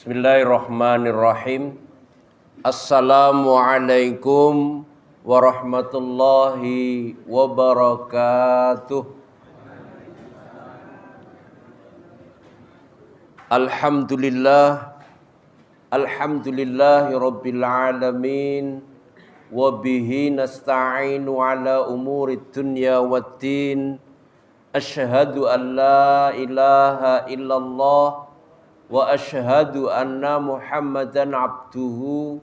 Bismillahirrahmanirrahim. Assalamualaikum warahmatullahi wabarakatuh. Alhamdulillahi rabbil alamin. Wabihi nasta'inu ala umurid dunya waddin. Asyhadu an la ilaha illallah wa asyhadu anna Muhammadan abduhu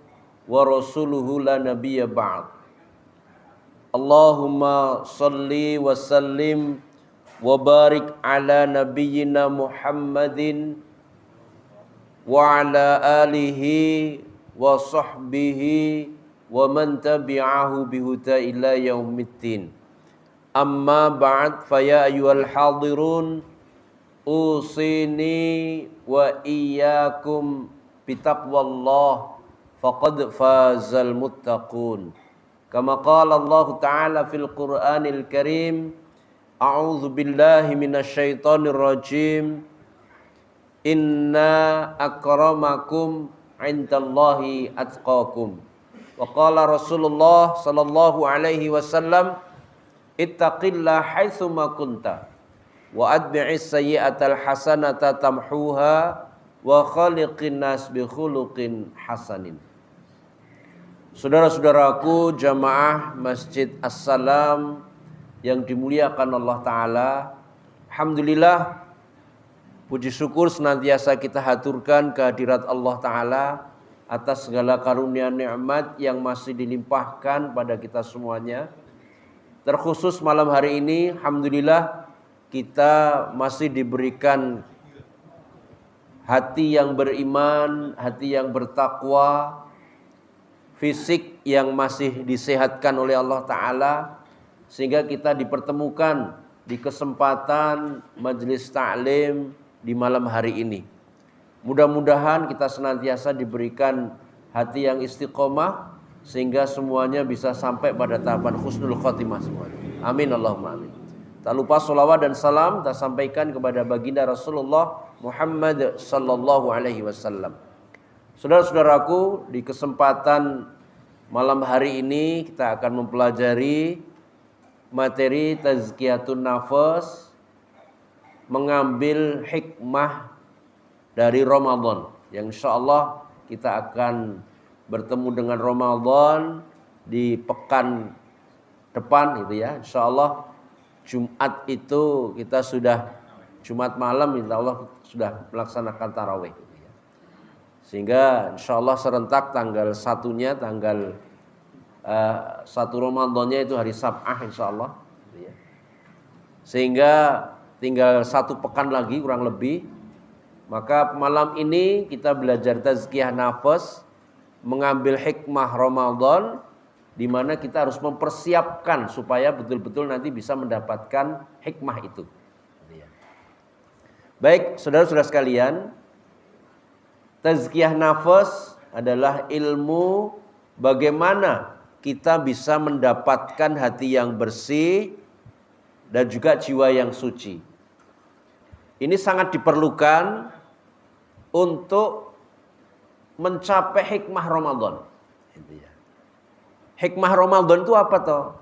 wa rasuluhu la nabiyya ba'd. Allahumma salli wa sallim wa barik ala nabiyyina Muhammadin wa ala alihi wa sahbihi wa man tabi'ahu bihuda ila yaumiddin. Amma ba'd, fa ya ayyuhal hadirun usini wa iyyakum bitaqwallah faqad fazal muttaqun. Kama qala Allah Ta'ala fil Qur'anil Karim, a'udzu billahi minasyaitonir rajim. Inna akramakum 'indallahi atqakum. Wa qala Rasulullah sallallahu alaihi wasallam, ittaqillaha haitsu ma kunta wa adbi'is sayyi'atal hasanata tamhuha wa khaliqin nas bi khuluqin hasanin. Saudara-saudaraku jamaah Masjid As-Salam yang dimuliakan Allah Ta'ala, alhamdulillah, puji syukur senantiasa kita haturkan kehadirat Allah Ta'ala atas segala karunia nikmat yang masih dilimpahkan pada kita semuanya. Terkhusus malam hari ini, alhamdulillah, kita masih diberikan hati yang beriman, hati yang bertakwa, fisik yang masih disehatkan oleh Allah Ta'ala, sehingga kita dipertemukan di kesempatan majelis ta'lim di malam hari ini. Mudah-mudahan kita senantiasa diberikan hati yang istiqomah, sehingga semuanya bisa sampai pada tahapan husnul khotimah semuanya. Amin Allahumma amin. Tak lupa salawat dan salam kita sampaikan kepada baginda Rasulullah Muhammad sallallahu alaihi wasallam. Saudara-saudaraku, di kesempatan malam hari ini kita akan mempelajari materi tazkiyatun nafas, mengambil hikmah dari Ramadan, yang insyaallah kita akan bertemu dengan Ramadan di pekan depan gitu ya. Insyaallah Jumat itu kita sudah, Jumat malam insya Allah sudah melaksanakan tarawih gitu ya. Sehingga insya Allah serentak tanggal 1-nya, tanggal 1 Ramadannya itu hari Sab'ah insya Allah gitu ya. Sehingga tinggal 1 pekan lagi kurang lebih. Maka malam ini kita belajar tazkiyah nafas, mengambil hikmah Ramadan, di mana kita harus mempersiapkan supaya betul-betul nanti bisa mendapatkan hikmah itu. Baik, saudara-saudara sekalian, tazkiyah nafas adalah ilmu bagaimana kita bisa mendapatkan hati yang bersih dan juga jiwa yang suci. Ini sangat diperlukan untuk mencapai hikmah Ramadan. Hikmah Ramadan itu apa toh?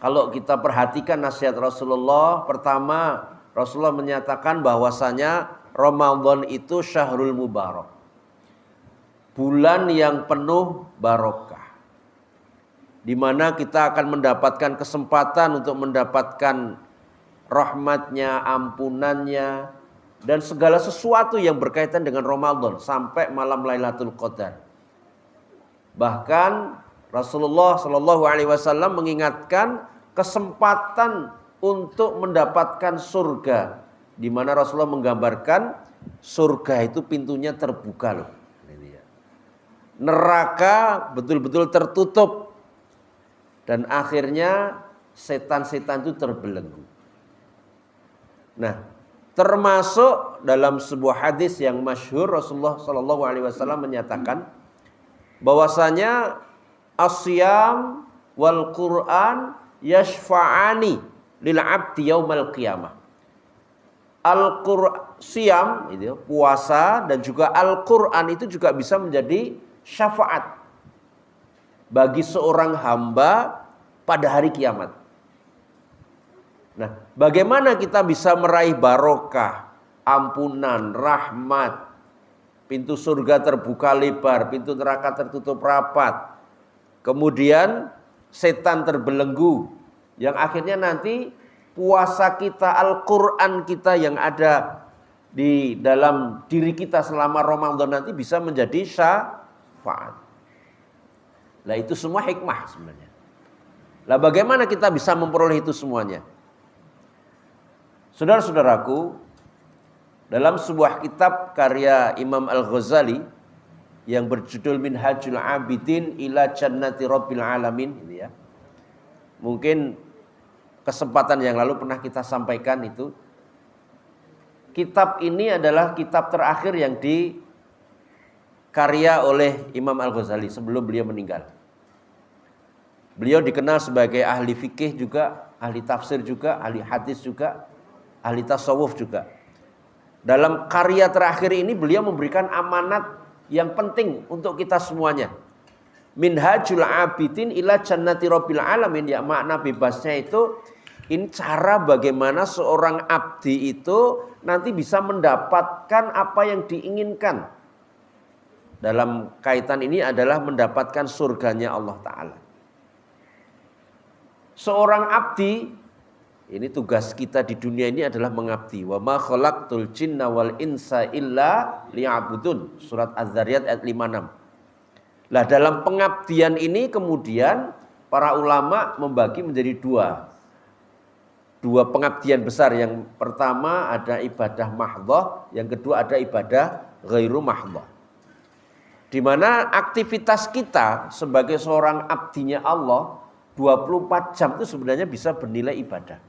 Kalau kita perhatikan nasihat Rasulullah, pertama Rasulullah menyatakan bahwasanya Ramadan itu syahrul mubarak, bulan yang penuh barokah, di mana kita akan mendapatkan kesempatan untuk mendapatkan rahmatnya, ampunannya, dan segala sesuatu yang berkaitan dengan Ramadan sampai malam Lailatul Qadar. Bahkan Rasulullah Shallallahu Alaihi Wasallam mengingatkan kesempatan untuk mendapatkan surga, di mana Rasulullah menggambarkan surga itu pintunya terbuka loh, neraka betul-betul tertutup, dan akhirnya setan-setan itu terbelenggu. Nah, termasuk dalam sebuah hadis yang masyhur Rasulullah Shallallahu Alaihi Wasallam menyatakan bahwasanya asyam wal Quran yashfa'ani lil abdi yaumal qiyamah. siam, itu puasa dan juga Al-Quran itu juga bisa menjadi syafaat bagi seorang hamba pada hari kiamat. Nah, bagaimana kita bisa meraih barokah, ampunan, rahmat, pintu surga terbuka lebar, pintu neraka tertutup rapat, kemudian setan terbelenggu, yang akhirnya nanti puasa kita, Al-Quran kita yang ada di dalam diri kita selama Ramadan nanti bisa menjadi syafaat. Nah, itu semua hikmah sebenarnya. Lah bagaimana kita bisa memperoleh itu semuanya? Saudara-saudaraku, dalam sebuah kitab karya Imam Al-Ghazali yang berjudul Minhajul Abidin ila Jannati Rabbil Alamin, ini ya. Mungkin kesempatan yang lalu pernah kita sampaikan itu. Kitab ini adalah kitab terakhir yang dikarya oleh Imam Al-Ghazali sebelum beliau meninggal. Beliau dikenal sebagai ahli fikih juga, ahli tafsir juga, ahli hadis juga, ahli tasawuf juga. Dalam karya terakhir ini beliau memberikan amanat yang penting untuk kita semuanya. Minhajul Abidin ila Jannati Rabbil Alamin, ya makna bebasnya itu ini cara bagaimana seorang abdi itu nanti bisa mendapatkan apa yang diinginkan. Dalam kaitan ini adalah mendapatkan surganya Allah Ta'ala. Seorang abdi, ini tugas kita di dunia ini adalah mengabdi. Wa ma khalaqtul jinna wal insa illa liya'budun. Surat Az-Zariyat ayat 56. Lah dalam pengabdian ini kemudian para ulama membagi menjadi dua pengabdian besar. Yang pertama ada ibadah mahdhah, yang kedua ada ibadah ghairu mahdhah. Di mana aktivitas kita sebagai seorang abdinya Allah 24 jam itu sebenarnya bisa bernilai ibadah.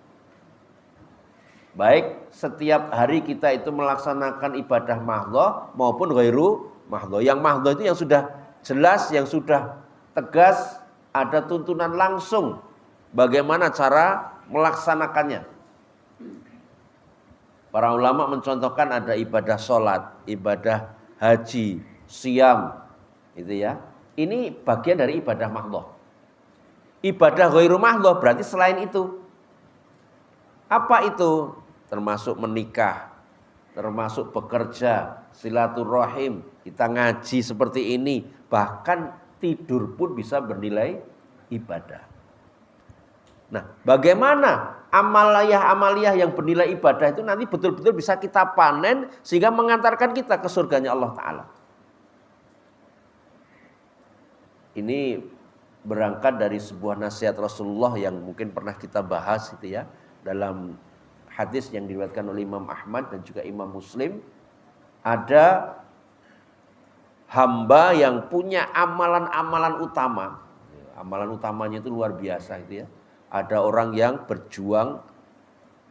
Baik setiap hari kita itu melaksanakan ibadah mahdhah maupun ghairu mahdhah. Yang mahdhah itu yang sudah jelas, yang sudah tegas, ada tuntunan langsung bagaimana cara melaksanakannya. Para ulama mencontohkan ada ibadah sholat, ibadah haji, siam, itu ya. Ini bagian dari ibadah mahdhah. Ibadah ghairu mahdhah berarti selain itu. Apa itu? Termasuk menikah, termasuk bekerja, silaturahim, kita ngaji seperti ini, bahkan tidur pun bisa bernilai ibadah. Nah, bagaimana amaliyah-amaliyah yang bernilai ibadah itu nanti betul-betul bisa kita panen sehingga mengantarkan kita ke surganya Allah Ta'ala. Ini berangkat dari sebuah nasihat Rasulullah yang mungkin pernah kita bahas itu ya, dalam hadis yang diriwayatkan oleh Imam Ahmad dan juga Imam Muslim. Ada hamba yang punya amalan-amalan utama. Amalan utamanya itu luar biasa itu ya. Ada orang yang berjuang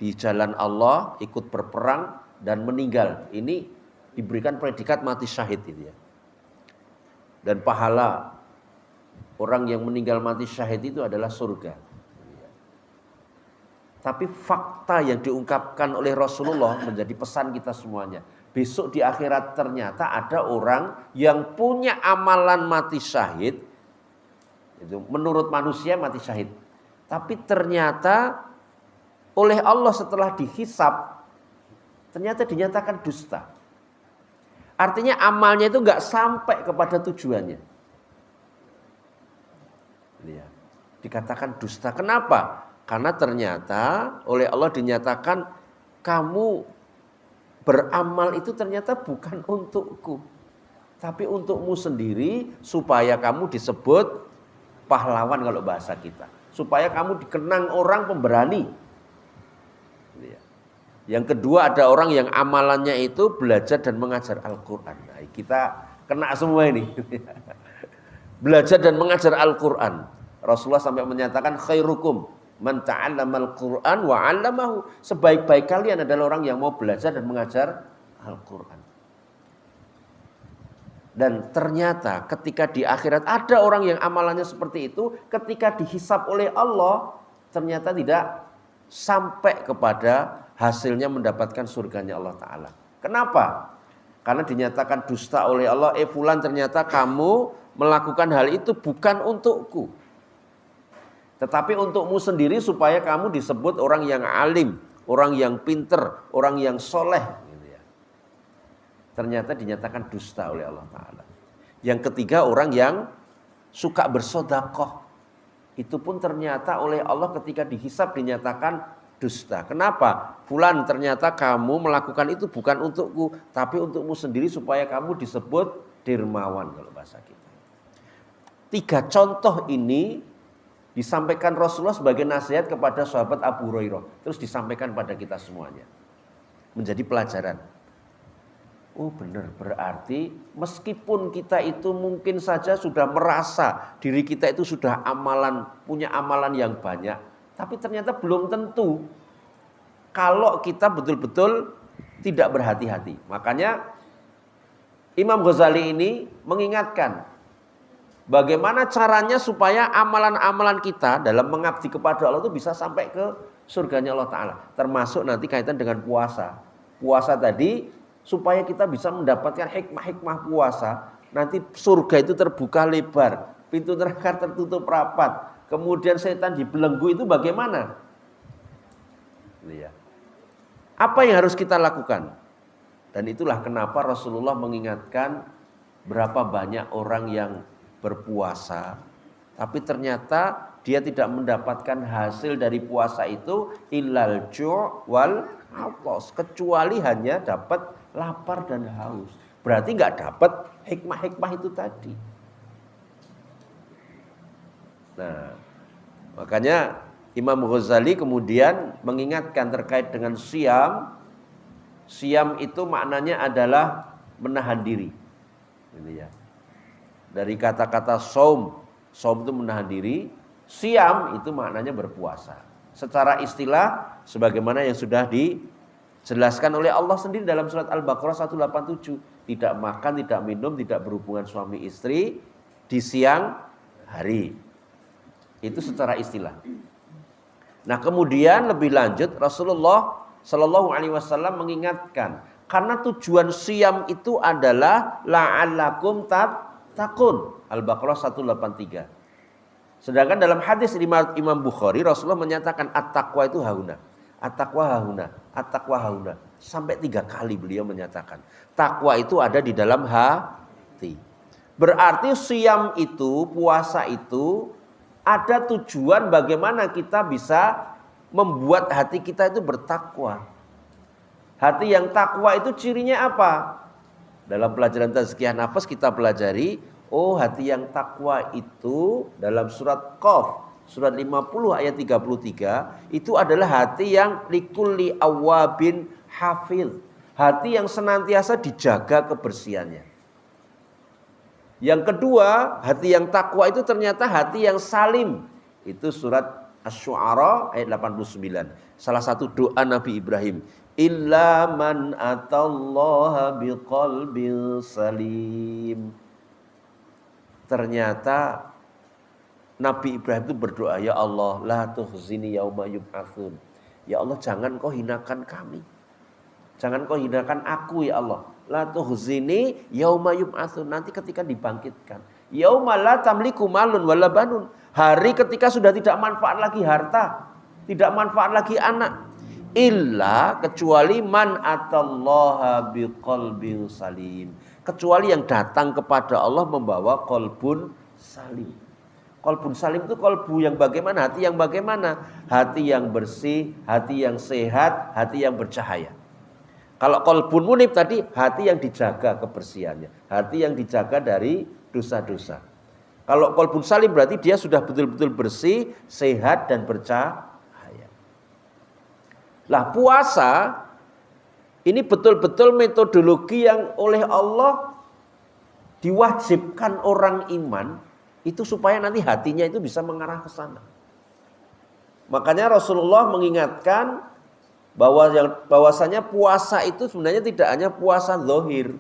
di jalan Allah, ikut berperang dan meninggal. Ini diberikan predikat mati syahid itu ya. Dan pahala orang yang meninggal mati syahid itu adalah surga. Tapi fakta yang diungkapkan oleh Rasulullah menjadi pesan kita semuanya. Besok di akhirat ternyata ada orang yang punya amalan mati syahid. Itu menurut manusia mati syahid. Tapi ternyata oleh Allah setelah dihisab, ternyata dinyatakan dusta. Artinya amalnya itu gak sampai kepada tujuannya. Ya, dikatakan dusta. Kenapa? Karena ternyata oleh Allah dinyatakan kamu beramal itu ternyata bukan untukku, tapi untukmu sendiri supaya kamu disebut pahlawan kalau bahasa kita. Supaya kamu dikenang orang pemberani. Yang kedua ada orang yang amalannya itu belajar dan mengajar Al-Quran. Nah, kita kena semua ini. Belajar dan mengajar Al-Quran. Rasulullah sampai menyatakan khairukum man ta'allamal Qur'an wa 'allamahu. Sebaik-baik kalian adalah orang yang mau belajar dan mengajar Al-Quran. Dan ternyata ketika di akhirat ada orang yang amalannya seperti itu, ketika dihisab oleh Allah ternyata tidak sampai kepada hasilnya mendapatkan surganya Allah Ta'ala. Kenapa? Karena dinyatakan dusta oleh Allah, fulan ternyata kamu melakukan hal itu bukan untukku. Tetapi untukmu sendiri supaya kamu disebut orang yang alim, orang yang pinter, orang yang soleh. Gitu ya. Ternyata dinyatakan dusta oleh Allah Ta'ala. Yang ketiga orang yang suka bersedekah. Itu pun ternyata oleh Allah ketika dihisab dinyatakan dusta. Kenapa? Fulan ternyata kamu melakukan itu bukan untukku, tapi untukmu sendiri supaya kamu disebut dermawan kalau bahasa kita. 3 contoh ini disampaikan Rasulullah sebagai nasihat kepada sahabat Abu Hurairah. Terus disampaikan pada kita semuanya. Menjadi pelajaran. Oh benar, berarti meskipun kita itu mungkin saja sudah merasa diri kita itu sudah punya amalan yang banyak, tapi ternyata belum tentu kalau kita betul-betul tidak berhati-hati. Makanya Imam Ghazali ini mengingatkan bagaimana caranya supaya amalan-amalan kita dalam mengabdi kepada Allah itu bisa sampai ke surganya Allah Ta'ala. Termasuk nanti kaitan dengan puasa. Puasa tadi supaya kita bisa mendapatkan hikmah-hikmah puasa. Nanti surga itu terbuka lebar, pintu neraka tertutup rapat, kemudian setan dibelenggu, itu bagaimana? Apa yang harus kita lakukan? Dan itulah kenapa Rasulullah mengingatkan berapa banyak orang yang berpuasa, tapi ternyata dia tidak mendapatkan hasil dari puasa itu illal ju' wal atas, kecuali hanya dapat lapar dan haus. Berarti nggak dapat hikmah-hikmah itu tadi. Nah, makanya Imam Ghazali kemudian mengingatkan terkait dengan siam. Siam itu maknanya adalah menahan diri. Gitu ya. Dari kata-kata saum itu menahan diri. Siam itu maknanya berpuasa. Secara istilah sebagaimana yang sudah dijelaskan oleh Allah sendiri dalam surat Al-Baqarah 187. Tidak makan, tidak minum, tidak berhubungan suami istri di siang hari. Itu secara istilah. Nah kemudian lebih lanjut Rasulullah Shallallahu Alaihi Wasallam mengingatkan karena tujuan siam itu adalah la'allakum tattaqun, Al-Baqarah 183. Sedangkan dalam hadis Imam Bukhari Rasulullah menyatakan at-taqwa itu hauna, at-taqwa hauna, at-taqwa hauna. Sampai 3 kali beliau menyatakan takwa itu ada di dalam hati. Berarti siam itu, puasa itu ada tujuan bagaimana kita bisa membuat hati kita itu bertakwa. Hati yang takwa itu cirinya apa? Dalam pelajaran tazkiyah nafas kita pelajari, hati yang takwa itu dalam surat Qaf, surat 50 ayat 33, itu adalah hati yang likulli awwabin hafidh. Hati yang senantiasa dijaga kebersihannya. Yang kedua, hati yang takwa itu ternyata hati yang salim. Itu surat Asy-Syu'ara ayat 89. Salah satu doa Nabi Ibrahim. Illa man atallaha biqalbin salim. Ternyata Nabi Ibrahim itu berdoa, ya Allah, la tukhzini yauma yub'atsun. Ya Allah, jangan kau hinakan kami. Jangan kau hinakan aku ya Allah. La tukhzini yauma yub'atsun, nanti ketika dibangkitkan. Yauma la tamliku malun wala banun. Hari ketika sudah tidak manfaat lagi harta, tidak manfaat lagi anak. Illa kecuali man atallaha biqalbin salim. Kecuali yang datang kepada Allah membawa qalbun salim. Qalbun salim itu qalbu yang bagaimana? Hati yang bagaimana? Hati yang bersih, hati yang sehat, hati yang bercahaya. Kalau qalbun munib tadi hati yang dijaga kebersihannya, hati yang dijaga dari dosa-dosa. Kalau qalbun salim berarti dia sudah betul-betul bersih, sehat dan bercahaya. Lah puasa ini betul-betul metodologi yang oleh Allah diwajibkan orang iman itu supaya nanti hatinya itu bisa mengarah ke sana. Makanya Rasulullah mengingatkan bahwasanya puasa itu sebenarnya tidak hanya puasa zahir,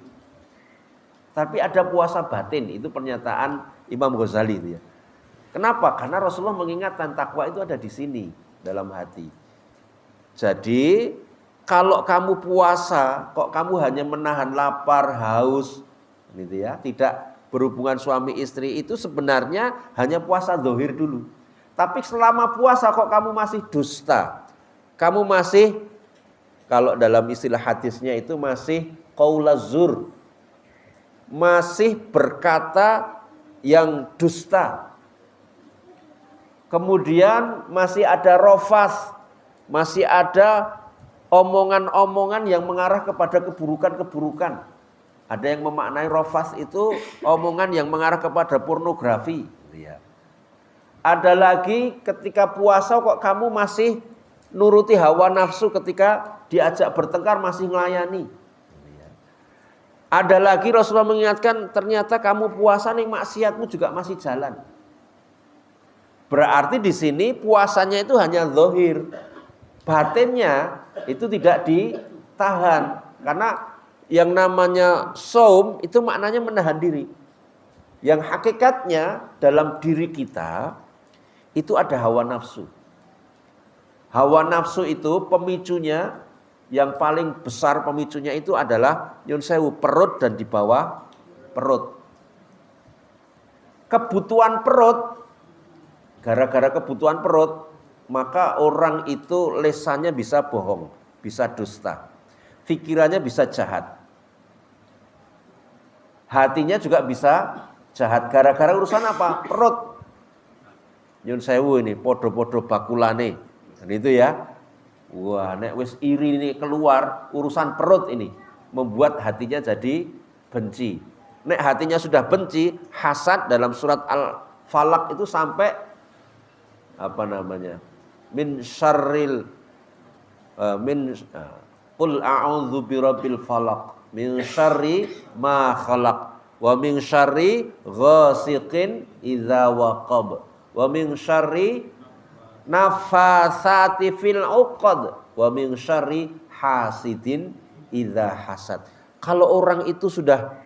tapi ada puasa batin. Itu pernyataan Imam Ghazali itu ya. Kenapa? Karena Rasulullah mengingatkan takwa itu ada di sini dalam hati. Jadi kalau kamu puasa, kok kamu hanya menahan lapar, haus, gitu ya, tidak berhubungan suami istri, itu sebenarnya hanya puasa zahir dulu. Tapi selama puasa kok kamu masih dusta, kamu masih, kalau dalam istilah hadisnya itu masih qaulaz zur, masih berkata yang dusta. Kemudian masih ada rofas, masih ada omongan-omongan yang mengarah kepada keburukan-keburukan. Ada yang memaknai rofas itu omongan yang mengarah kepada pornografi. Ada lagi ketika puasa kok kamu masih nuruti hawa nafsu, ketika diajak bertengkar masih melayani. Ada lagi Rasulullah mengingatkan, ternyata kamu puasa nih maksiatmu juga masih jalan. Berarti di sini puasanya itu hanya zahir. Batinnya itu tidak ditahan. Karena yang namanya shaum itu maknanya menahan diri. Yang hakikatnya dalam diri kita itu ada hawa nafsu. Hawa nafsu itu pemicunya, yang paling besar pemicunya itu adalah nyun sewu, perut dan di bawah perut. Kebutuhan perut, gara-gara kebutuhan perut, maka orang itu lesannya bisa bohong, bisa dusta. Pikirannya bisa jahat. Hatinya juga bisa jahat. Gara-gara urusan apa? Perut. Nyun sewu ini, podo-podo bakulane. Dan itu ya. Wah, nek wis iri ini keluar, urusan perut ini. Membuat hatinya jadi benci. Nek hatinya sudah benci, hasad dalam surat Al-Falaq itu sampai min syarril qul a'udzu birabbil falaq min syarri ma khalaq wa min syarri ghasiqin idza waqab wa min syarri nafasati fil 'uqad wa min syarri hasidin idza hasad. Kalau orang itu sudah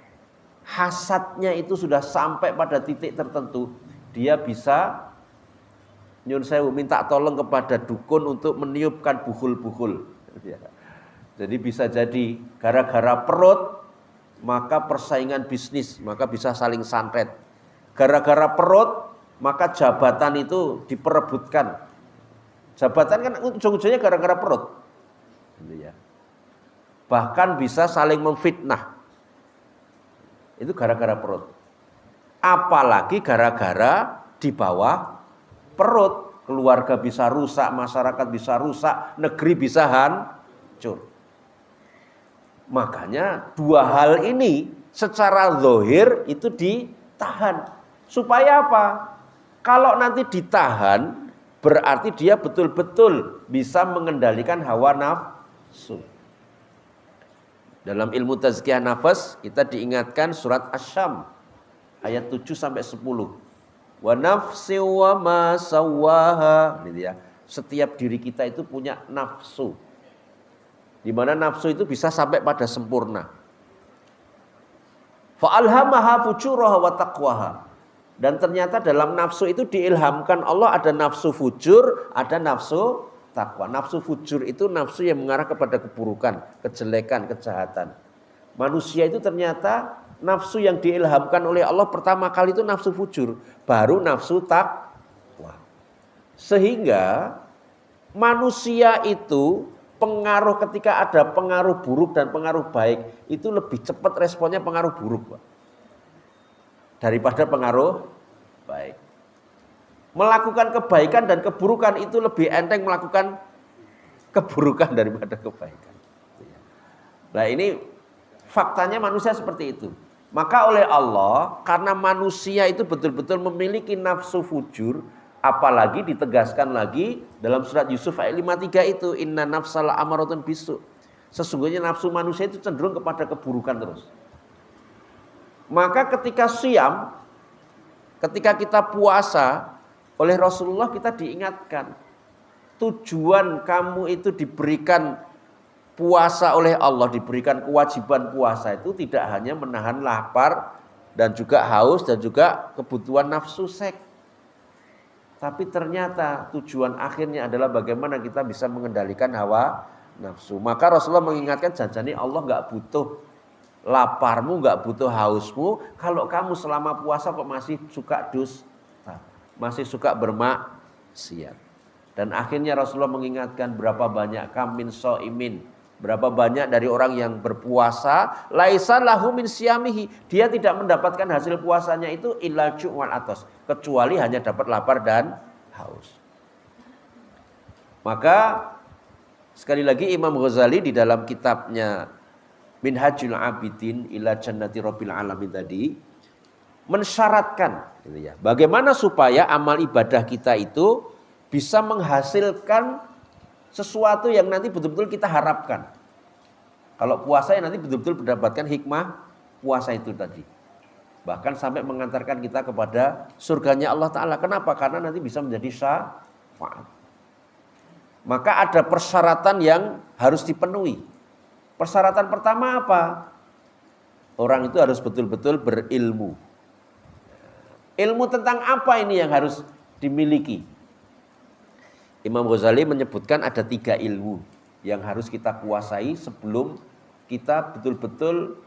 hasadnya itu sudah sampai pada titik tertentu, dia bisa nyun sewu minta tolong kepada dukun untuk meniupkan buhul-buhul. Jadi bisa jadi gara-gara perut maka persaingan bisnis, maka bisa saling santet. Gara-gara perut maka jabatan itu diperebutkan. Jabatan kan ujung-ujungnya gara-gara perut. Bahkan bisa saling memfitnah. Itu gara-gara perut. Apalagi gara-gara di bawah perut, keluarga bisa rusak, masyarakat bisa rusak, negeri bisa hancur. Makanya dua hal ini secara zahir itu ditahan. Supaya apa? Kalau nanti ditahan, berarti dia betul-betul bisa mengendalikan hawa nafsu. Dalam ilmu tazkiyah nafas kita diingatkan surat Asy-Syam ayat 7 sampai 10. Wa nafsi wa ma sawwaha. Gitu ya. Setiap diri kita itu punya nafsu. Di mana nafsu itu bisa sampai pada sempurna. Fa alhamaha fujuraha wa taqwaha. Dan ternyata dalam nafsu itu diilhamkan Allah ada nafsu fujur, ada nafsu takwa. Nafsu fujur itu nafsu yang mengarah kepada keburukan, kejelekan, kejahatan. Manusia itu ternyata nafsu yang diilhamkan oleh Allah pertama kali itu nafsu fujur, baru nafsu takwa. Sehingga manusia itu pengaruh ketika ada pengaruh buruk dan pengaruh baik itu lebih cepat responnya pengaruh buruk, Pak, daripada pengaruh baik. Melakukan kebaikan dan keburukan itu lebih enteng melakukan keburukan daripada kebaikan. Nah ini faktanya manusia seperti itu. Maka oleh Allah, karena manusia itu betul-betul memiliki nafsu fujur, apalagi ditegaskan lagi dalam surat Yusuf ayat 53 itu, inna nafsal amaratun bisu. Sesungguhnya nafsu manusia itu cenderung kepada keburukan terus. Maka ketika siyam, ketika kita puasa, oleh Rasulullah kita diingatkan, tujuan kamu itu diberikan puasa oleh Allah, diberikan kewajiban puasa itu tidak hanya menahan lapar dan juga haus dan juga kebutuhan nafsu seks. Tapi ternyata tujuan akhirnya adalah bagaimana kita bisa mengendalikan hawa nafsu. Maka Rasulullah mengingatkan, janjani Allah nggak butuh laparmu, nggak butuh hausmu. Kalau kamu selama puasa kok masih suka dusta, masih suka bermaksiat. Dan akhirnya Rasulullah mengingatkan, berapa banyak kamin so'imin, berapa banyak dari orang yang berpuasa, laisa lahu min siyamihi, dia tidak mendapatkan hasil puasanya itu illa ju'wal atas, kecuali hanya dapat lapar dan haus. Maka sekali lagi Imam Ghazali di dalam kitabnya Minhajul Abidin ila Jannati Rabbil Alamin tadi mensyaratkan gitu ya, bagaimana supaya amal ibadah kita itu bisa menghasilkan sesuatu yang nanti betul-betul kita harapkan. Kalau puasa ya nanti betul-betul mendapatkan hikmah puasa itu tadi. Bahkan sampai mengantarkan kita kepada surganya Allah Ta'ala. Kenapa? Karena nanti bisa menjadi syafaat. Maka ada persyaratan yang harus dipenuhi. Persyaratan pertama apa? Orang itu harus betul-betul berilmu. Ilmu tentang apa ini yang harus dimiliki? Imam Ghazali menyebutkan ada 3 ilmu yang harus kita kuasai sebelum kita betul-betul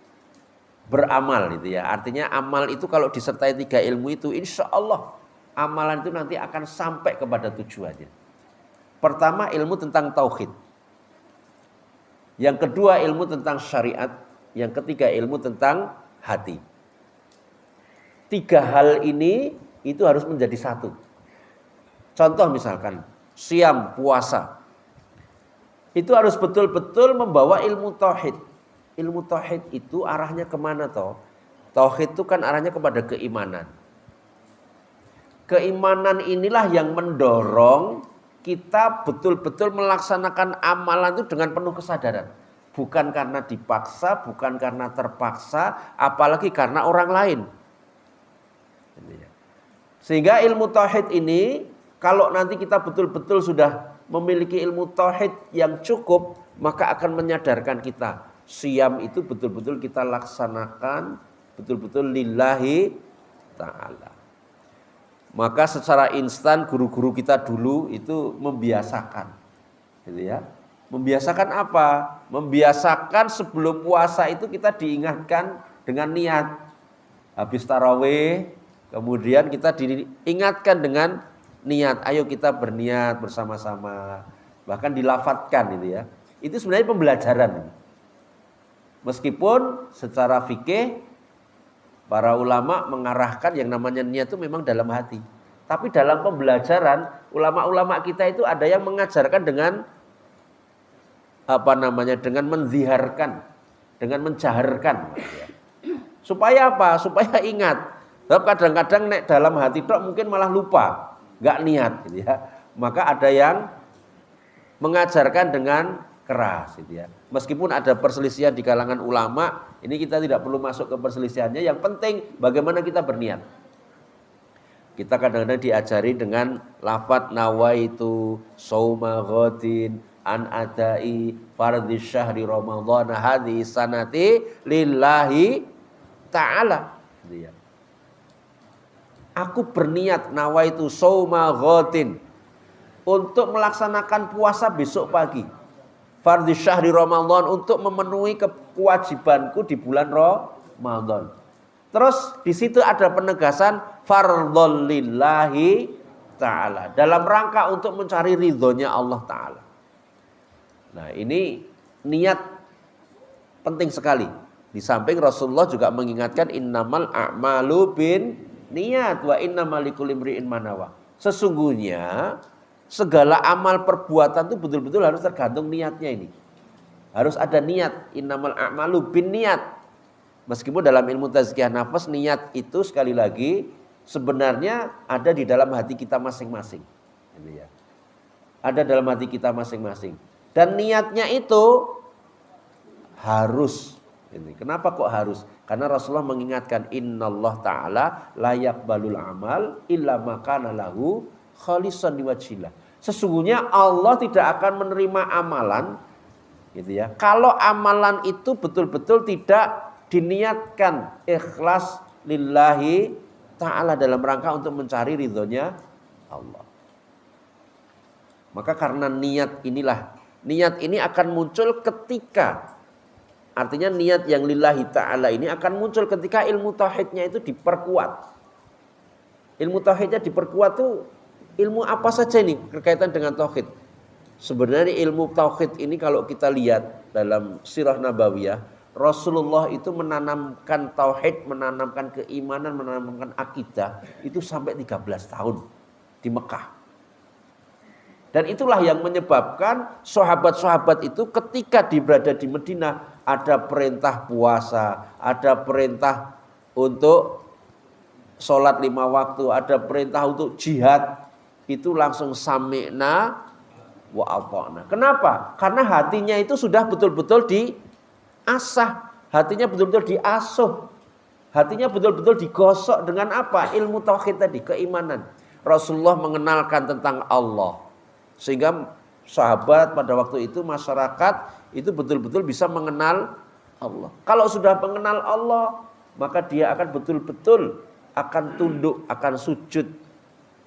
beramal gitu ya. Artinya amal itu kalau disertai 3 ilmu itu, insya Allah amalan itu nanti akan sampai kepada tujuannya. Pertama, ilmu tentang tauhid. Yang kedua, ilmu tentang syariat. Yang ketiga, ilmu tentang hati. 3 hal ini itu harus menjadi satu. Contoh misalkan siam, puasa. Itu harus betul-betul membawa ilmu tauhid. Ilmu tauhid itu arahnya kemana toh? Tauhid itu kan arahnya kepada keimanan. Keimanan inilah yang mendorong kita betul-betul melaksanakan amalan itu dengan penuh kesadaran. Bukan karena dipaksa, bukan karena terpaksa, apalagi karena orang lain. Sehingga ilmu tauhid ini, kalau nanti kita betul-betul sudah memiliki ilmu tauhid yang cukup, maka akan menyadarkan kita. Siam itu betul-betul kita laksanakan, betul-betul lillahi ta'ala. Maka secara instan guru-guru kita dulu itu membiasakan. Gitu ya. Membiasakan apa? Membiasakan sebelum puasa itu kita diingatkan dengan niat. Habis tarawih, kemudian kita diingatkan dengan niat, ayo kita berniat bersama-sama. Bahkan dilafadzkan itu ya. Itu sebenarnya pembelajaran. Meskipun secara fikih para ulama mengarahkan yang namanya niat itu memang dalam hati. Tapi dalam pembelajaran ulama-ulama kita itu ada yang mengajarkan dengan dengan menziharkan, dengan menjaharkan. Supaya apa? Supaya ingat. Sebab kadang-kadang nek dalam hati tok mungkin malah lupa. Enggak niat gitu ya. Maka ada yang mengajarkan dengan keras gitu ya. Meskipun ada perselisihan di kalangan ulama, ini kita tidak perlu masuk ke perselisihannya, yang penting bagaimana kita berniat. Kita kadang-kadang diajari dengan lafadz nawaitu shauma ghadin an adai fardhi syahri ramadhan hadhi sanati lillahi ta'ala gitu ya. Aku berniat nawaitu shauma ghadin untuk melaksanakan puasa besok pagi. Fardhi syahri Ramadan, untuk memenuhi kewajibanku di bulan Ramadan. Terus di situ ada penegasan fardhol lillahi ta'ala, dalam rangka untuk mencari ridhonya Allah Ta'ala. Nah ini niat penting sekali. Di samping Rasulullah juga mengingatkan innamal a'malu bin niat wa innamal likulli imri'in ma nawa. Sesungguhnya segala amal perbuatan itu betul-betul harus tergantung niatnya ini. Harus ada niat. Innamal a'malu bin niat. Meskipun dalam ilmu tazkiyah nafas, niat itu sekali lagi sebenarnya ada di dalam hati kita masing-masing. Ada dalam hati kita masing-masing. Dan niatnya itu harus. Kenapa kok harus? Karena Rasulullah mengingatkan innallah ta'ala la yaqbalul amal illa ma kana lahu khalisan liwajhillah. Sesungguhnya Allah tidak akan menerima amalan gitu ya, kalau amalan itu betul-betul tidak diniatkan ikhlas lillahi ta'ala, dalam rangka untuk mencari ridhonya Allah. Maka karena niat inilah Niat ini akan muncul ketika, artinya niat yang lillahi ta'ala ini akan muncul ketika ilmu tauhidnya itu diperkuat. Ilmu tauhidnya diperkuat tuh ilmu apa saja ini berkaitan dengan tauhid. Sebenarnya ilmu tauhid ini kalau kita lihat dalam sirah nabawiyah, Rasulullah itu menanamkan tauhid, menanamkan keimanan, menanamkan akidah itu sampai 13 tahun di Mekah. Dan itulah yang menyebabkan sahabat-sahabat itu ketika berada di Madinah ada perintah puasa, ada perintah untuk sholat 5 waktu, ada perintah untuk jihad, itu langsung sami'na wa ata'na. Kenapa? Karena hatinya itu sudah betul-betul diasah, hatinya betul-betul diasuh, hatinya betul-betul digosok dengan apa? Ilmu tauhid tadi, keimanan. Rasulullah mengenalkan tentang Allah, sehingga sahabat pada waktu itu, masyarakat itu betul-betul bisa mengenal Allah. Kalau sudah mengenal Allah, maka dia akan betul-betul akan tunduk, akan sujud,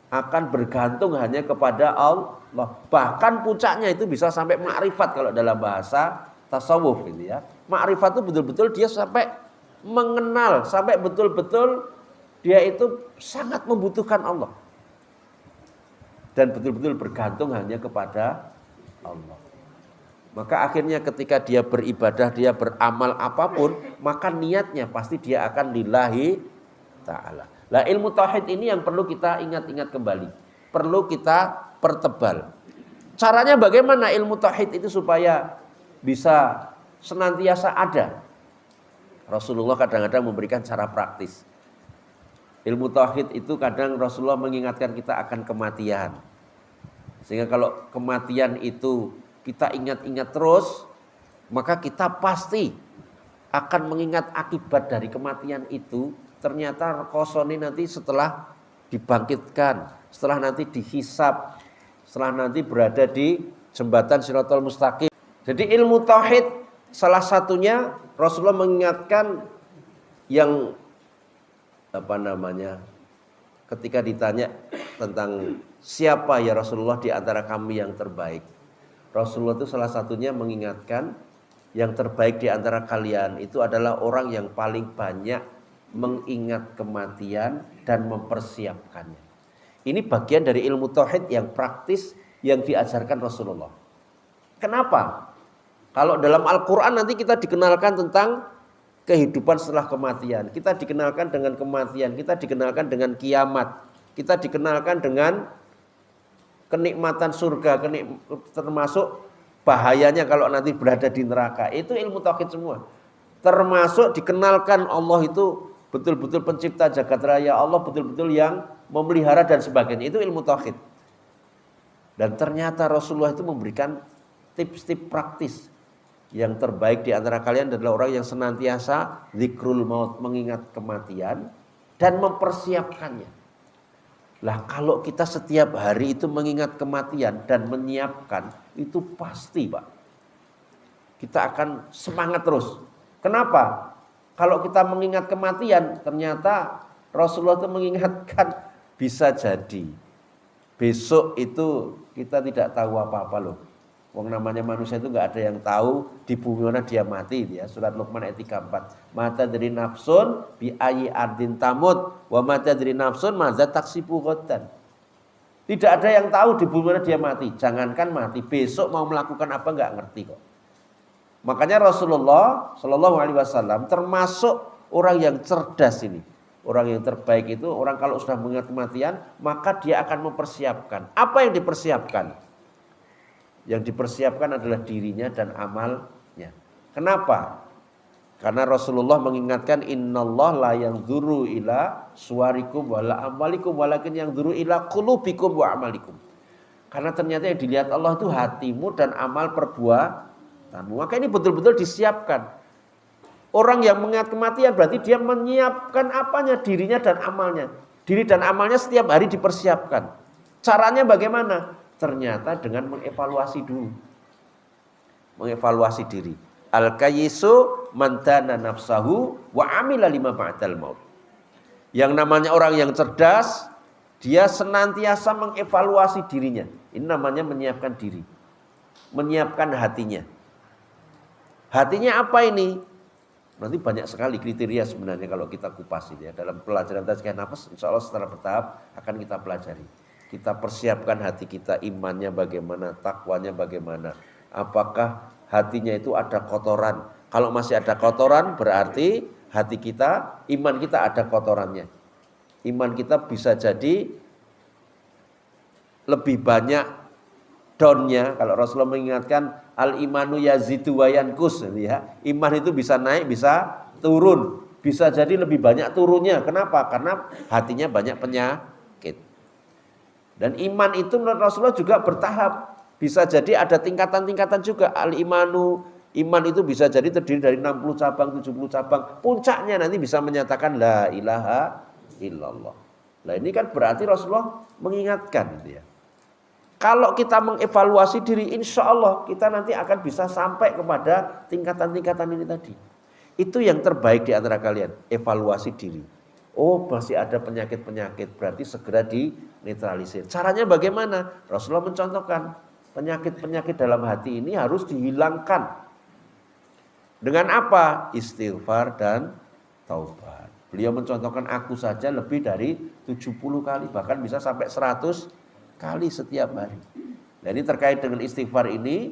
akan bergantung hanya kepada Allah. Bahkan puncaknya itu bisa sampai ma'rifat kalau dalam bahasa tasawuf gitu ya. Ma'rifat itu betul-betul dia sampai mengenal, sampai betul-betul dia itu sangat membutuhkan Allah. Dan betul-betul bergantung hanya kepada Allah. Maka akhirnya ketika dia beribadah, dia beramal apapun, maka niatnya pasti dia akan lillahi ta'ala. Nah, ilmu tauhid ini yang perlu kita ingat-ingat kembali, perlu kita pertebal. Caranya bagaimana ilmu tauhid itu supaya bisa senantiasa ada? Rasulullah kadang-kadang memberikan cara praktis. Ilmu tauhid itu kadang Rasulullah mengingatkan kita akan kematian. Sehingga kalau kematian itu kita ingat-ingat terus, maka kita pasti akan mengingat akibat dari kematian itu. Ternyata kosoni nanti setelah dibangkitkan, setelah nanti dihisab, setelah nanti berada di jembatan Shiratal Mustaqim. Jadi ilmu tauhid salah satunya Rasulullah mengingatkan yang ketika ditanya tentang siapa ya Rasulullah di antara kami yang terbaik. Rasulullah itu salah satunya mengingatkan yang terbaik di antara kalian itu adalah orang yang paling banyak mengingat kematian dan mempersiapkannya. Ini bagian dari ilmu tauhid yang praktis yang diajarkan Rasulullah. Kenapa? Kalau dalam Al-Quran nanti kita dikenalkan tentang kehidupan setelah kematian, kita dikenalkan dengan kematian, kita dikenalkan dengan kiamat, kita dikenalkan dengan kenikmatan surga, termasuk bahayanya kalau nanti berada di neraka. Itu ilmu tauhid semua. Termasuk dikenalkan Allah itu betul-betul pencipta jagat raya, Allah betul-betul yang memelihara dan sebagainya. Itu ilmu tauhid. Dan ternyata Rasulullah itu memberikan tips-tips praktis. Yang terbaik di antara kalian adalah orang yang senantiasa zikrul maut, mengingat kematian dan mempersiapkannya. Lah kalau kita setiap hari itu mengingat kematian dan menyiapkan, itu pasti Pak, kita akan semangat terus. Kenapa? Kalau kita mengingat kematian, ternyata Rasulullah itu mengingatkan bisa jadi besok itu kita tidak tahu apa-apa loh. Wong namanya manusia itu nggak ada yang tahu di bumi mana dia mati ya. Surat Luqman ayat 34. Mata dari nafsun bi ayyi ardin tamut wa mata dari nafsun madza taksibu ghadan. Tidak ada yang tahu di bumi mana dia mati. Jangankan mati, besok mau melakukan apa nggak ngerti kok. Makanya Rasulullah Shallallahu Alaihi Wasallam termasuk orang yang cerdas ini, orang yang terbaik itu orang kalau sudah mengingat kematian maka dia akan mempersiapkan. Apa yang dipersiapkan? Yang dipersiapkan adalah dirinya dan amalnya. Kenapa? Karena Rasulullah mengingatkan innallah la yanzuru ila suwarikum wala amalikum walakin yanzuru ila qulubikum wa amalikum. Karena ternyata yang dilihat Allah itu hatimu dan amal perbuatan. Maka ini betul-betul disiapkan. Orang yang mengingat kematian berarti dia menyiapkan apanya? Dirinya dan amalnya. Diri dan amalnya setiap hari dipersiapkan. Caranya bagaimana? Ternyata dengan mengevaluasi dulu. Mengevaluasi diri. Al-kayyisu man dana nafsahu wa amila lima ba'dal maut. Yang namanya orang yang cerdas, dia senantiasa mengevaluasi dirinya. Ini namanya menyiapkan diri. menyiapkan hatinya. Hatinya apa ini? Nanti banyak sekali kriteria sebenarnya kalau kita kupas ini ya. Dalam pelajaran tazkiyah nafas insya Allah secara bertahap akan kita pelajari. Kita persiapkan hati kita, imannya bagaimana, takwanya bagaimana. Apakah hatinya itu ada kotoran? Kalau masih ada kotoran berarti hati kita, iman kita ada kotorannya. Iman kita bisa jadi lebih banyak downnya. Kalau Rasulullah mengingatkan al-imanu yazidu wa yanqus ya. Iman itu bisa naik, bisa turun. Bisa jadi lebih banyak turunnya. Kenapa? Karena hatinya banyak penyakit. Dan iman itu menurut Rasulullah juga bertahap. Bisa jadi ada tingkatan-tingkatan juga. Al-imanu, iman itu bisa jadi terdiri dari 60 cabang, 70 cabang. Puncaknya nanti bisa menyatakan la ilaha illallah. Nah ini kan berarti Rasulullah mengingatkan gitu ya. Kalau kita mengevaluasi diri, insya Allah kita nanti akan bisa sampai kepada tingkatan-tingkatan ini tadi. Itu yang terbaik di antara kalian, evaluasi diri. Oh masih ada penyakit-penyakit, berarti segera dinetralisir. Caranya bagaimana? Rasulullah mencontohkan, penyakit-penyakit dalam hati ini harus dihilangkan. Dengan apa? Istighfar dan taubat. Beliau mencontohkan aku saja lebih dari 70 kali, bahkan bisa sampai 100 kali setiap hari. Nah ini terkait dengan istighfar ini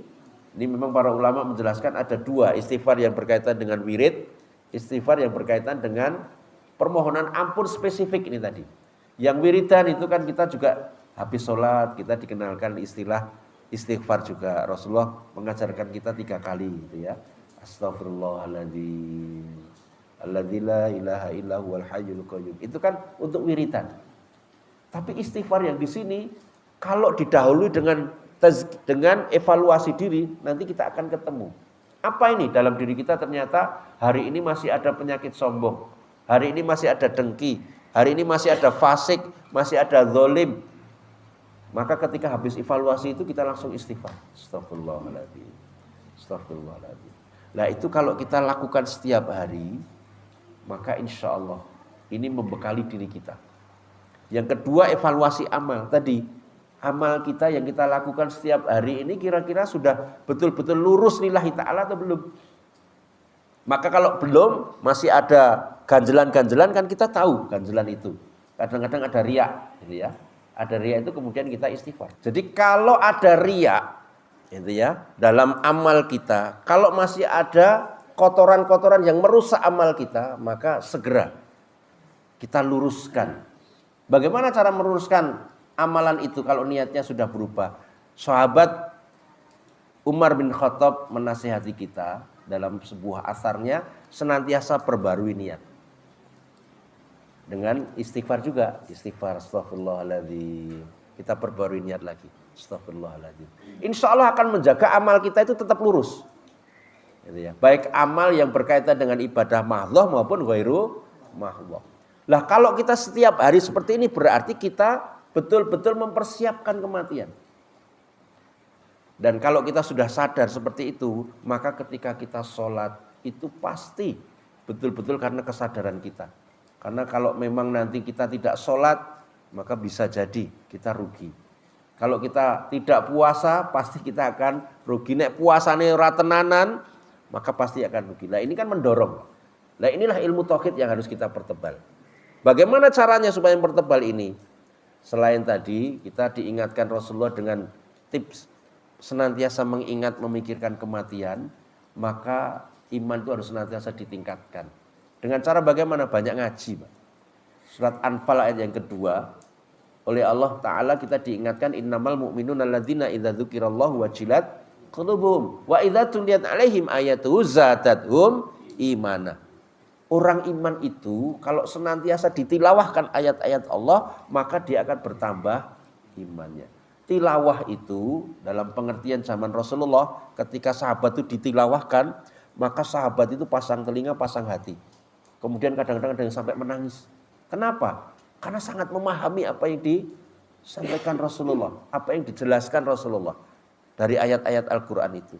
memang para ulama menjelaskan ada dua, istighfar yang berkaitan dengan wirid, istighfar yang berkaitan dengan permohonan ampun spesifik ini tadi. Yang wiridan itu kan kita juga habis sholat, kita dikenalkan istilah istighfar juga. Rasulullah mengajarkan kita 3 kali gitu ya. Astaghfirullahaladzim, alladzi la ilaha illa huwal hayyul qayyum. Itu kan untuk wiridan. Tapi istighfar yang di sini kalau didahului dengan evaluasi diri, nanti kita akan ketemu. Apa ini dalam diri kita ternyata hari ini masih ada penyakit sombong. Hari ini masih ada dengki. Hari ini masih ada fasik, masih ada zalim. Maka ketika habis evaluasi itu kita langsung istighfar. Astagfirullahaladzim. Astagfirullahaladzim. Nah itu kalau kita lakukan setiap hari, maka insya Allah ini membekali diri kita. Yang kedua evaluasi amal tadi. Amal kita yang kita lakukan setiap hari ini kira-kira sudah betul-betul lurus lillahi ta'ala atau belum? Maka kalau belum, masih ada ganjelan-ganjelan kan kita tahu ganjelan itu. Kadang-kadang ada riya, gitu ya. Ada riya itu kemudian kita istighfar. Jadi kalau ada riya, gitu ya, dalam amal kita, kalau masih ada kotoran-kotoran yang merusak amal kita, maka segera kita luruskan. Bagaimana cara meluruskan amalan itu kalau niatnya sudah berubah? Sahabat Umar bin Khattab menasihati kita dalam sebuah asarnya, senantiasa perbarui niat. Dengan istighfar juga, istighfar astaghfirullahaladzim. Kita perbarui niat lagi, astaghfirullahaladzim. Insya Allah akan menjaga amal kita itu tetap lurus. Gitu ya. Baik amal yang berkaitan dengan ibadah mahdhah maupun ghairu mahdhah. Lah kalau kita setiap hari seperti ini berarti kita betul-betul mempersiapkan kematian. Dan kalau kita sudah sadar seperti itu, maka ketika kita sholat itu pasti betul-betul karena kesadaran kita. Karena kalau memang nanti kita tidak sholat, maka bisa jadi kita rugi. Kalau kita tidak puasa, pasti kita akan rugi. Nek puasane ora tenanan, maka pasti akan rugi. Nah ini kan mendorong. Nah inilah ilmu tauhid yang harus kita pertebal. Bagaimana caranya supaya mempertebal ini? Selain tadi kita diingatkan Rasulullah dengan tips senantiasa mengingat memikirkan kematian, maka iman itu harus senantiasa ditingkatkan. Dengan cara bagaimana? Banyak ngaji, Pak. Surat Anfal ayat yang kedua, oleh Allah Ta'ala kita diingatkan innamal mu'minuna alladzina idza dzukirallahu wajilat qulubuhum wa idza tuliyat alaihim ayatuhu zadathum imana. Orang iman itu kalau senantiasa ditilawahkan ayat-ayat Allah, maka dia akan bertambah imannya. Tilawah itu dalam pengertian zaman Rasulullah, ketika sahabat itu ditilawahkan, maka sahabat itu pasang telinga, pasang hati. Kemudian kadang-kadang ada yang sampai menangis. Kenapa? Karena sangat memahami apa yang disampaikan Rasulullah, apa yang dijelaskan Rasulullah dari ayat-ayat Al-Quran itu.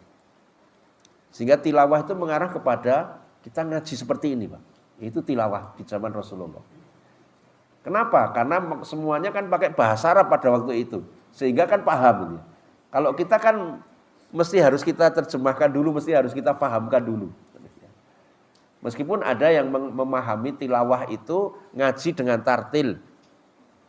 Sehingga tilawah itu mengarah kepada kita ngaji seperti ini, Pak. Itu tilawah di zaman Rasulullah. Kenapa? Karena semuanya kan pakai bahasa Arab pada waktu itu. Sehingga kan paham. Kalau kita kan mesti harus kita terjemahkan dulu, mesti harus kita pahamkan dulu. Meskipun ada yang memahami tilawah itu ngaji dengan tartil,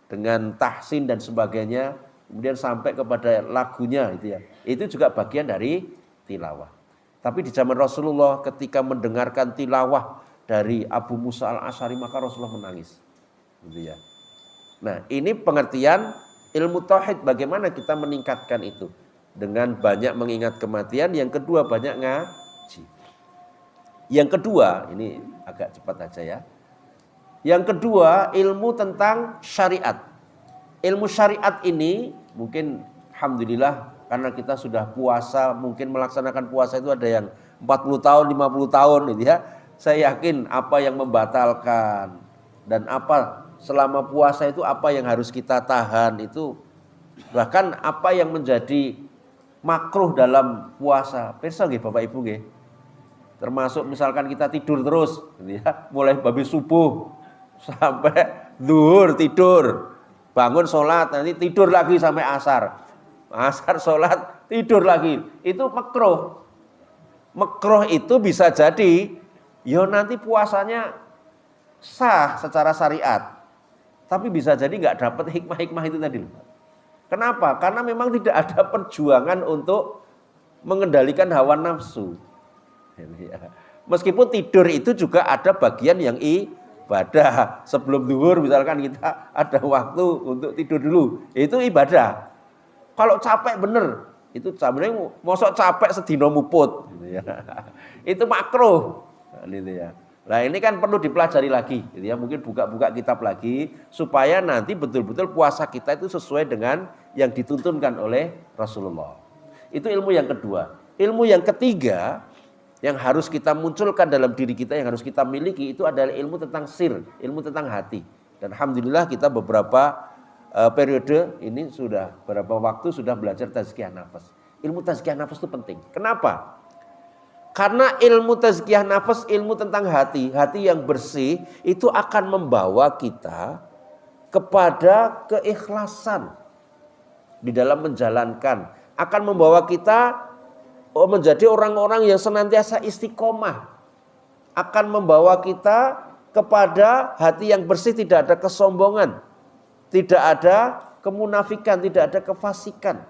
dengan tahsin dan sebagainya, kemudian sampai kepada lagunya itu ya. Itu juga bagian dari tilawah. Tapi di zaman Rasulullah ketika mendengarkan tilawah dari Abu Musa al-Asy'ari maka Rasulullah menangis. Gitu ya. Nah, ini pengertian ilmu tauhid, bagaimana kita meningkatkan itu dengan banyak mengingat kematian, yang kedua banyak ngaji. Yang kedua, ini agak cepat aja ya. Yang kedua, ilmu tentang syariat. Ilmu syariat ini mungkin alhamdulillah karena kita sudah puasa, mungkin melaksanakan puasa itu ada yang 40 tahun, 50 tahun gitu ya. Saya yakin apa yang membatalkan dan apa selama puasa itu apa yang harus kita tahan itu, bahkan apa yang menjadi makruh dalam puasa. Pirsa nggih Bapak Ibu nggih. Termasuk misalkan kita tidur terus gitu ya, mulai habis subuh sampai zuhur tidur, bangun sholat, nanti tidur lagi sampai asar sholat, tidur lagi, itu makruh. Makruh itu bisa jadi ya nanti puasanya sah secara syariat, tapi bisa jadi nggak dapat hikmah-hikmah itu tadi. Kenapa? Karena memang tidak ada perjuangan untuk mengendalikan hawa nafsu. Meskipun tidur itu juga ada bagian yang ibadah. Sebelum zuhur misalkan kita ada waktu untuk tidur dulu, itu ibadah. Kalau capek bener, itu sebenarnya mosok capek sedino muput gitu ya. Itu makruh gitu ya. Nah, ini kan perlu dipelajari lagi gitu ya. Mungkin buka-buka kitab lagi supaya nanti betul-betul puasa kita itu sesuai dengan yang dituntunkan oleh Rasulullah. Itu ilmu yang kedua. Ilmu yang ketiga yang harus kita munculkan dalam diri kita, yang harus kita miliki, itu adalah ilmu tentang sir, ilmu tentang hati. Dan alhamdulillah kita beberapa periode ini sudah beberapa waktu sudah belajar tazkiyah nafas. Ilmu tazkiyah nafas itu penting. Kenapa? Karena ilmu tazkiyah nafas, ilmu tentang hati, hati yang bersih itu akan membawa kita kepada keikhlasan di dalam menjalankan, akan membawa kita menjadi orang-orang yang senantiasa istiqomah, akan membawa kita kepada hati yang bersih, tidak ada kesombongan, tidak ada kemunafikan, tidak ada kefasikan.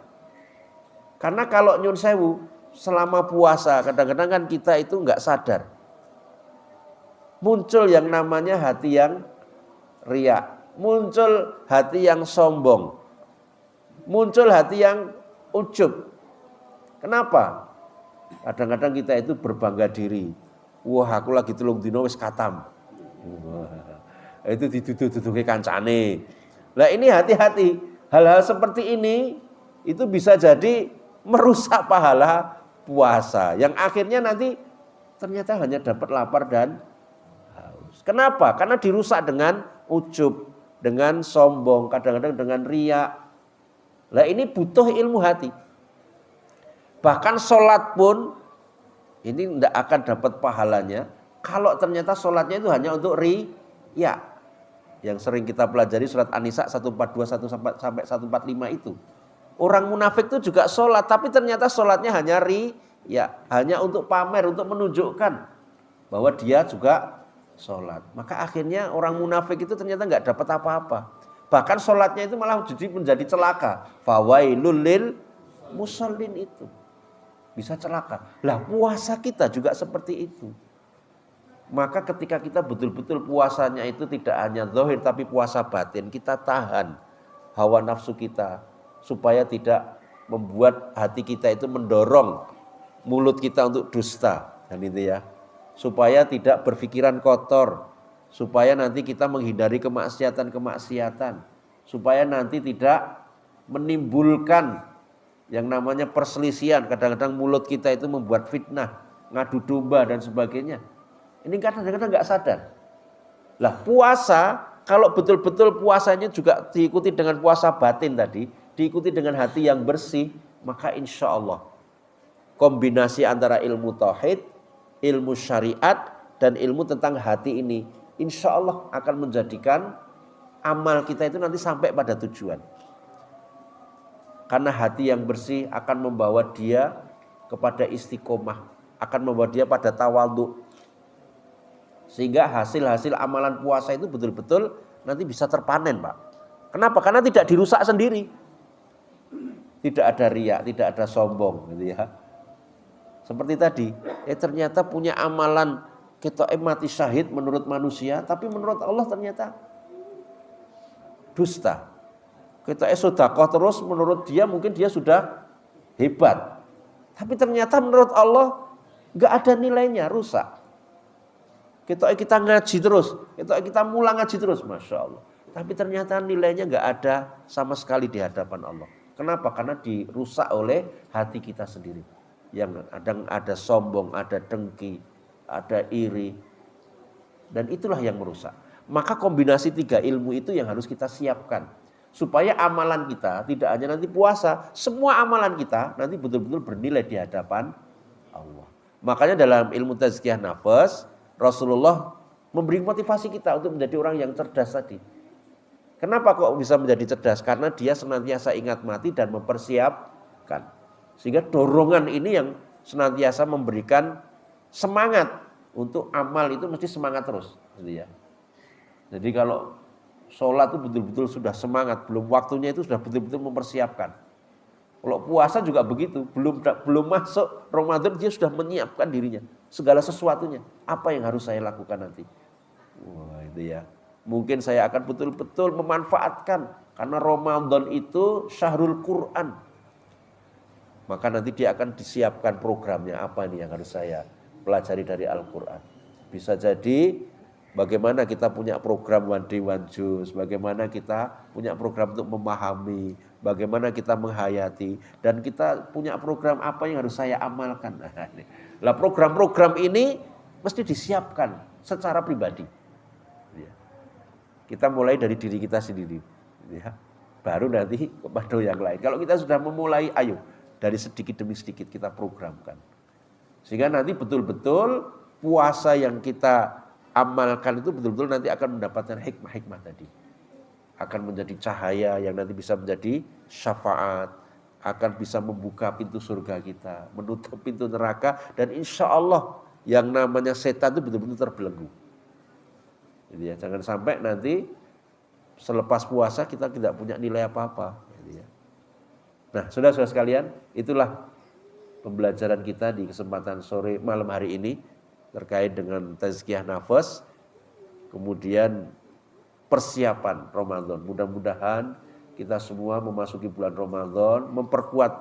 Karena kalau nyun sewu selama puasa kadang-kadang kan kita itu enggak sadar, muncul yang namanya hati yang riya, muncul hati yang sombong, muncul hati yang ujub. Kenapa? Kadang-kadang kita itu berbangga diri. Wah, aku lagi 3 dino wis katam. Wah, itu dituduh-tuduhe kancane. Lah ini hati-hati. Hal-hal seperti ini itu bisa jadi merusak pahala puasa. Yang akhirnya nanti ternyata hanya dapat lapar dan haus. Kenapa? Karena dirusak dengan ujub, dengan sombong, kadang-kadang dengan riya. Lah ini butuh ilmu hati. Bahkan sholat pun ini tidak akan dapat pahalanya kalau ternyata sholatnya itu hanya untuk riya. Yang sering kita pelajari surat An-Nisa 142 sampai 145 itu. Orang munafik itu juga sholat, tapi ternyata sholatnya hanya riya, hanya untuk pamer, untuk menunjukkan bahwa dia juga sholat. Maka akhirnya orang munafik itu ternyata nggak dapat apa-apa. Bahkan sholatnya itu malah jadi menjadi celaka. Fawailul lil musallin itu. Bisa celaka. Lah puasa kita juga seperti itu. Maka ketika kita betul-betul puasanya itu tidak hanya zahir tapi puasa batin, kita tahan hawa nafsu kita supaya tidak membuat hati kita itu mendorong mulut kita untuk dusta, dan itu ya. Supaya tidak berpikiran kotor, supaya nanti kita menghindari kemaksiatan-kemaksiatan, supaya nanti tidak menimbulkan yang namanya perselisihan. Kadang-kadang mulut kita itu membuat fitnah, ngadu domba dan sebagainya. Ini kadang-kadang nggak sadar. Lah puasa, kalau betul-betul puasanya juga diikuti dengan puasa batin tadi, diikuti dengan hati yang bersih, maka insya Allah kombinasi antara ilmu tauhid, ilmu syariat, dan ilmu tentang hati ini, insya Allah akan menjadikan amal kita itu nanti sampai pada tujuan. Karena hati yang bersih akan membawa dia kepada istiqomah, akan membawa dia pada tawadhu. Sehingga hasil-hasil amalan puasa itu betul-betul nanti bisa terpanen, Pak. Kenapa? Karena tidak dirusak sendiri. Tidak ada riya, tidak ada sombong gitu ya. Seperti tadi, ternyata punya amalan kita mati syahid menurut manusia, tapi menurut Allah ternyata dusta. Kita sedekah terus, menurut dia mungkin dia sudah hebat. Tapi ternyata menurut Allah enggak ada nilainya, rusak. Kita ngaji terus, kita mulang ngaji terus, Masya Allah. Tapi ternyata nilainya enggak ada sama sekali di hadapan Allah. Kenapa? Karena dirusak oleh hati kita sendiri. Yang ada sombong, ada dengki, ada iri. Dan itulah yang merusak. Maka kombinasi 3 ilmu itu yang harus kita siapkan. Supaya amalan kita tidak hanya nanti puasa, semua amalan kita nanti betul-betul bernilai di hadapan Allah. Makanya dalam ilmu tazkiyah nafas, Rasulullah memberi motivasi kita untuk menjadi orang yang cerdas tadi. Kenapa kok bisa menjadi cerdas? Karena dia senantiasa ingat mati dan mempersiapkan. Sehingga dorongan ini yang senantiasa memberikan semangat untuk amal itu mesti semangat terus. Gitu ya. Jadi kalau sholat itu betul-betul sudah semangat, belum waktunya itu sudah betul-betul mempersiapkan. Kalau puasa juga begitu, belum masuk Ramadan dia sudah menyiapkan dirinya, segala sesuatunya. Apa yang harus saya lakukan nanti? Wah itu ya. Mungkin saya akan betul-betul memanfaatkan karena Ramadan itu syahrul Quran. Maka nanti dia akan disiapkan programnya, apa ini yang harus saya pelajari dari Al-Quran. Bisa jadi bagaimana kita punya program one day one juice, bagaimana kita punya program untuk memahami, bagaimana kita menghayati, dan kita punya program apa yang harus saya amalkan. Nah, program-program ini mesti disiapkan secara pribadi. Kita mulai dari diri kita sendiri, baru nanti kepada yang lain. Kalau kita sudah memulai, ayo dari sedikit demi sedikit kita programkan. Sehingga nanti betul-betul puasa yang kita amalkan itu betul-betul nanti akan mendapatkan hikmah-hikmah tadi. Akan menjadi cahaya yang nanti bisa menjadi syafaat. Akan bisa membuka pintu surga kita, menutup pintu neraka. Dan insya Allah yang namanya setan itu betul-betul terbelenggu. Jadi ya, jangan sampai nanti selepas puasa kita tidak punya nilai apa-apa. Jadi ya. Nah, saudara-saudara sekalian, itulah pembelajaran kita di kesempatan sore malam hari ini terkait dengan tazkiyah nafas, kemudian persiapan Ramadan. Mudah-mudahan kita semua memasuki bulan Ramadan, memperkuat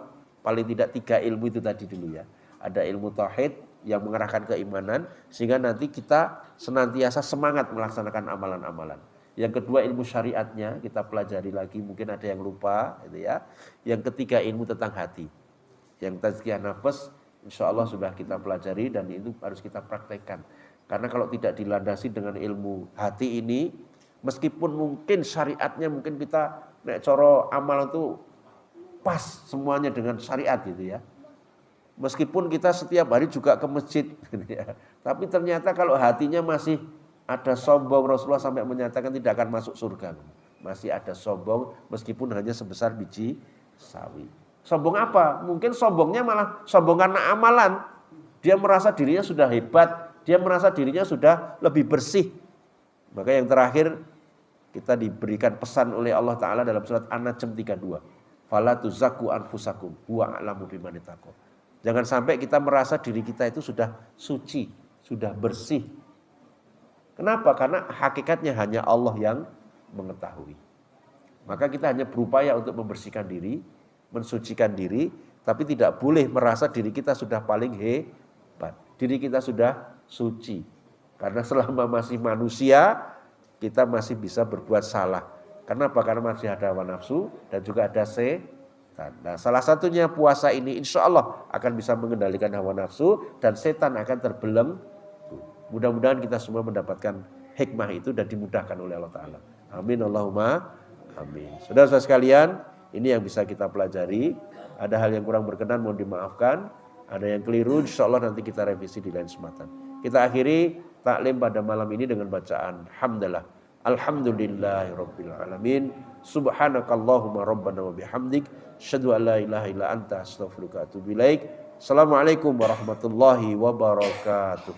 paling tidak 3 ilmu itu tadi dulu ya. Ada ilmu tauhid yang mengarahkan keimanan, sehingga nanti kita senantiasa semangat melaksanakan amalan-amalan. Yang kedua ilmu syariatnya kita pelajari lagi, mungkin ada yang lupa gitu ya. Yang ketiga ilmu tentang hati. Yang tazkiyah nafas insya Allah sudah kita pelajari dan itu harus kita praktekkan. Karena kalau tidak dilandasi dengan ilmu hati ini, meskipun mungkin syariatnya mungkin kita nek coro amal itu pas semuanya dengan syariat gitu ya. Meskipun kita setiap hari juga ke masjid gitu ya. Tapi ternyata kalau hatinya masih ada sombong, Rasulullah sampai menyatakan tidak akan masuk surga. Masih ada sombong meskipun hanya sebesar biji sawi. Sombong apa? Mungkin sombongnya malah sombong karena amalan. Dia merasa dirinya sudah hebat, dia merasa dirinya sudah lebih bersih. Maka yang terakhir kita diberikan pesan oleh Allah Ta'ala dalam surat An-Najm 32. Fala tuzakku anfusakum huwa a'lamu biman ittaqo. Jangan sampai kita merasa diri kita itu sudah suci, sudah bersih. Kenapa? Karena hakikatnya hanya Allah yang mengetahui. Maka kita hanya berupaya untuk membersihkan diri, mensucikan diri, tapi tidak boleh merasa diri kita sudah paling hebat. Diri kita sudah suci. Karena selama masih manusia, kita masih bisa berbuat salah. Kenapa? Karena masih ada hawa nafsu dan juga ada setan. Nah, salah satunya puasa ini insya Allah akan bisa mengendalikan hawa nafsu dan setan akan terbelenggu. Mudah-mudahan kita semua mendapatkan hikmah itu dan dimudahkan oleh Allah Ta'ala. Amin Allahumma amin. Saudara-saudara sekalian, ini yang bisa kita pelajari. Ada hal yang kurang berkenan mohon dimaafkan. Ada yang keliru insya Allah nanti kita revisi di lain kesempatan. Kita akhiri taklim pada malam ini dengan bacaan hamdalah. Alhamdulillahirabbil alamin. Subhanakallahumma rabbana wa bihamdik Asyhadu an la ilaha illa anta astaghfiruka wa atubu ilaik. Assalamualaikum warahmatullahi wabarakatuh.